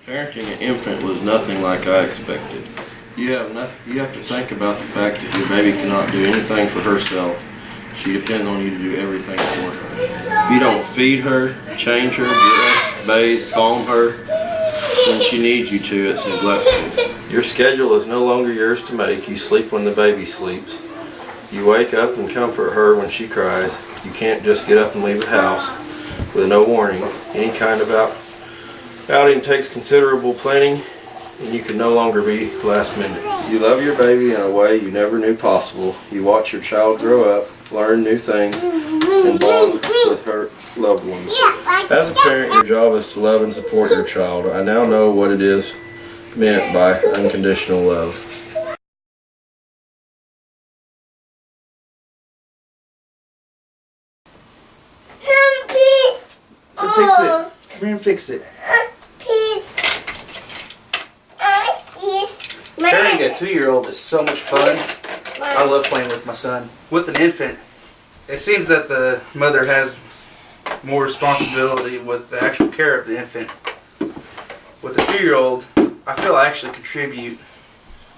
Parenting an infant was nothing like I expected. You have to think about the fact that your baby cannot do anything for herself. She depends on you to do everything for her. If you don't feed her, change her, dress, bathe, calm her, when she needs you to, it's neglectful. Your schedule is no longer yours to make. You sleep when the baby sleeps. You wake up and comfort her when she cries. You can't just get up and leave the house with no warning. Any kind of outing takes considerable planning, and you can no longer be last minute. You love your baby in a way you never knew possible. You watch your child grow up, learn new things, and bond with her loved ones. As a parent, your job is to love and support your child. I now know what it is meant by unconditional love. Fix it. Come here and fix it. Carrying a 2-year-old is so much fun. I love playing with my son. With an infant, it seems that the mother has more responsibility with the actual care of the infant. With a 2-year-old, I feel I actually contribute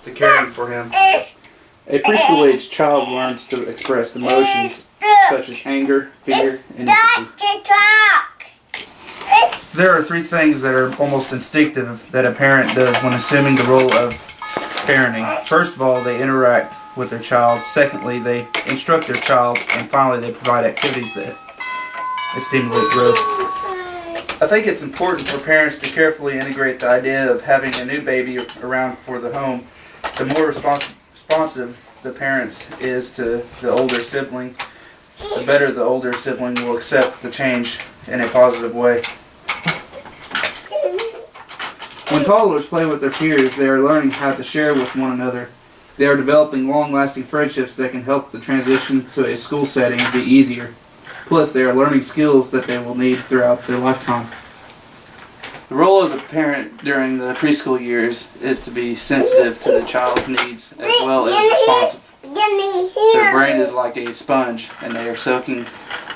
to caring for him. A preschool-age child learns to express emotions such as anger, fear, and empathy. There are 3 things that are almost instinctive that a parent does when assuming the role of parenting. First of all, they interact with their child. Secondly, they instruct their child. And finally, they provide activities that stimulate growth. I think it's important for parents to carefully integrate the idea of having a new baby around for the home. The more responsive the parent is to the older sibling, the better the older sibling will accept the change in a positive way. When toddlers play with their peers, they are learning how to share with one another. They are developing long-lasting friendships that can help the transition to a school setting be easier. Plus, they are learning skills that they will need throughout their lifetime. The role of the parent during the preschool years is to be sensitive to the child's needs as well as responsive. Their brain is like a sponge and they are soaking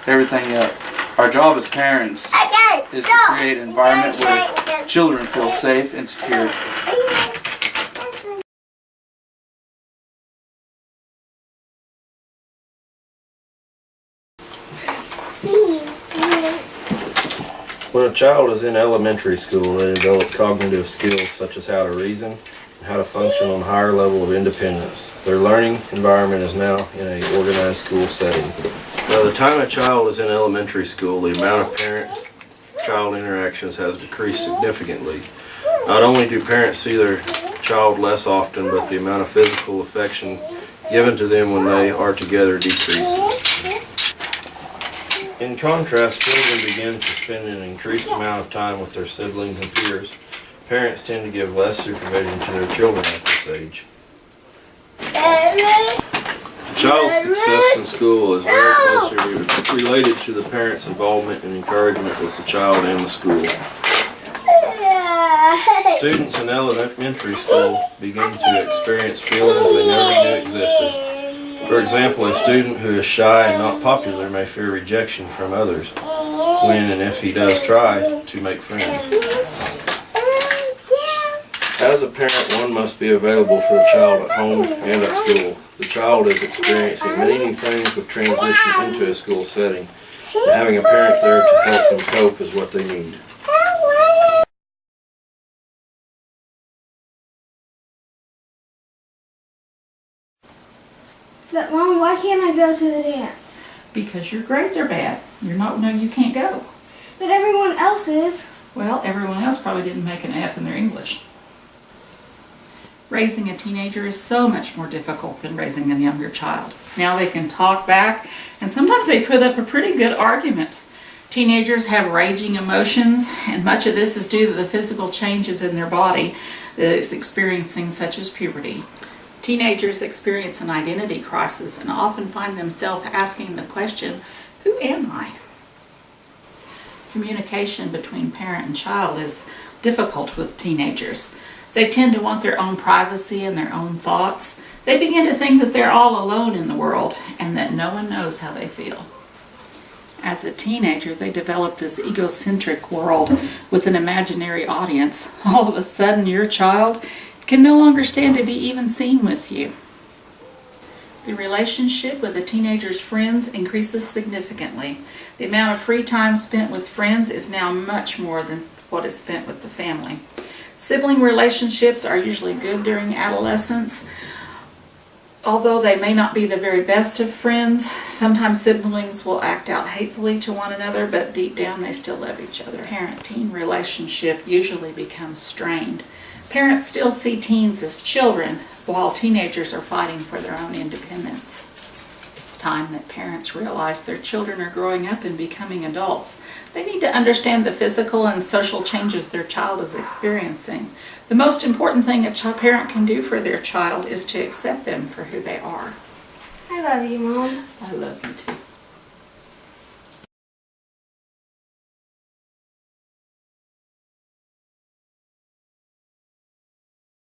everything up. Our job as parents is to create an environment where children feel safe and secure. When a child is in elementary school, they develop cognitive skills such as how to reason and how to function on a higher level of independence. Their learning environment is now in an organized school setting. By the time a child is in elementary school, the amount of parent-child interactions has decreased significantly. Not only do parents see their child less often, but the amount of physical affection given to them when they are together decreases. In contrast, children begin to spend an increased amount of time with their siblings and peers. Parents tend to give less supervision to their children at this age. A child's success in school is very closely related to the parent's involvement and encouragement with the child and the school. Students in elementary school begin to experience feelings they never knew existed. For example, a student who is shy and not popular may fear rejection from others when and if he does try to make friends. As a parent, one must be available for the child at home and at school. The child is experiencing many new things with transition into a school setting, and having a parent there to help them cope is what they need. But Mom, why can't I go to the dance? Because your grades are bad. You can't go. But everyone else is. Well, everyone else probably didn't make an F in their English. Raising a teenager is so much more difficult than raising a younger child. Now they can talk back, and sometimes they put up a pretty good argument. Teenagers have raging emotions, and much of this is due to the physical changes in their body that it's experiencing, such as puberty. Teenagers experience an identity crisis and often find themselves asking the question, who am I? Communication between parent and child is difficult with teenagers. They tend to want their own privacy and their own thoughts. They begin to think that they're all alone in the world and that no one knows how they feel. As a teenager, they develop this egocentric world with an imaginary audience. All of a sudden, your child can no longer stand to be even seen with you. The relationship with a teenager's friends increases significantly. The amount of free time spent with friends is now much more than what is spent with the family. Sibling relationships are usually good during adolescence. Although they may not be the very best of friends, sometimes siblings will act out hatefully to one another, but deep down they still love each other. Parent-teen relationship usually becomes strained. Parents still see teens as children, while teenagers are fighting for their own independence. It's time that parents realize their children are growing up and becoming adults. They need to understand the physical and social changes their child is experiencing. The most important thing a parent can do for their child is to accept them for who they are. I love you, Mom. I love you too.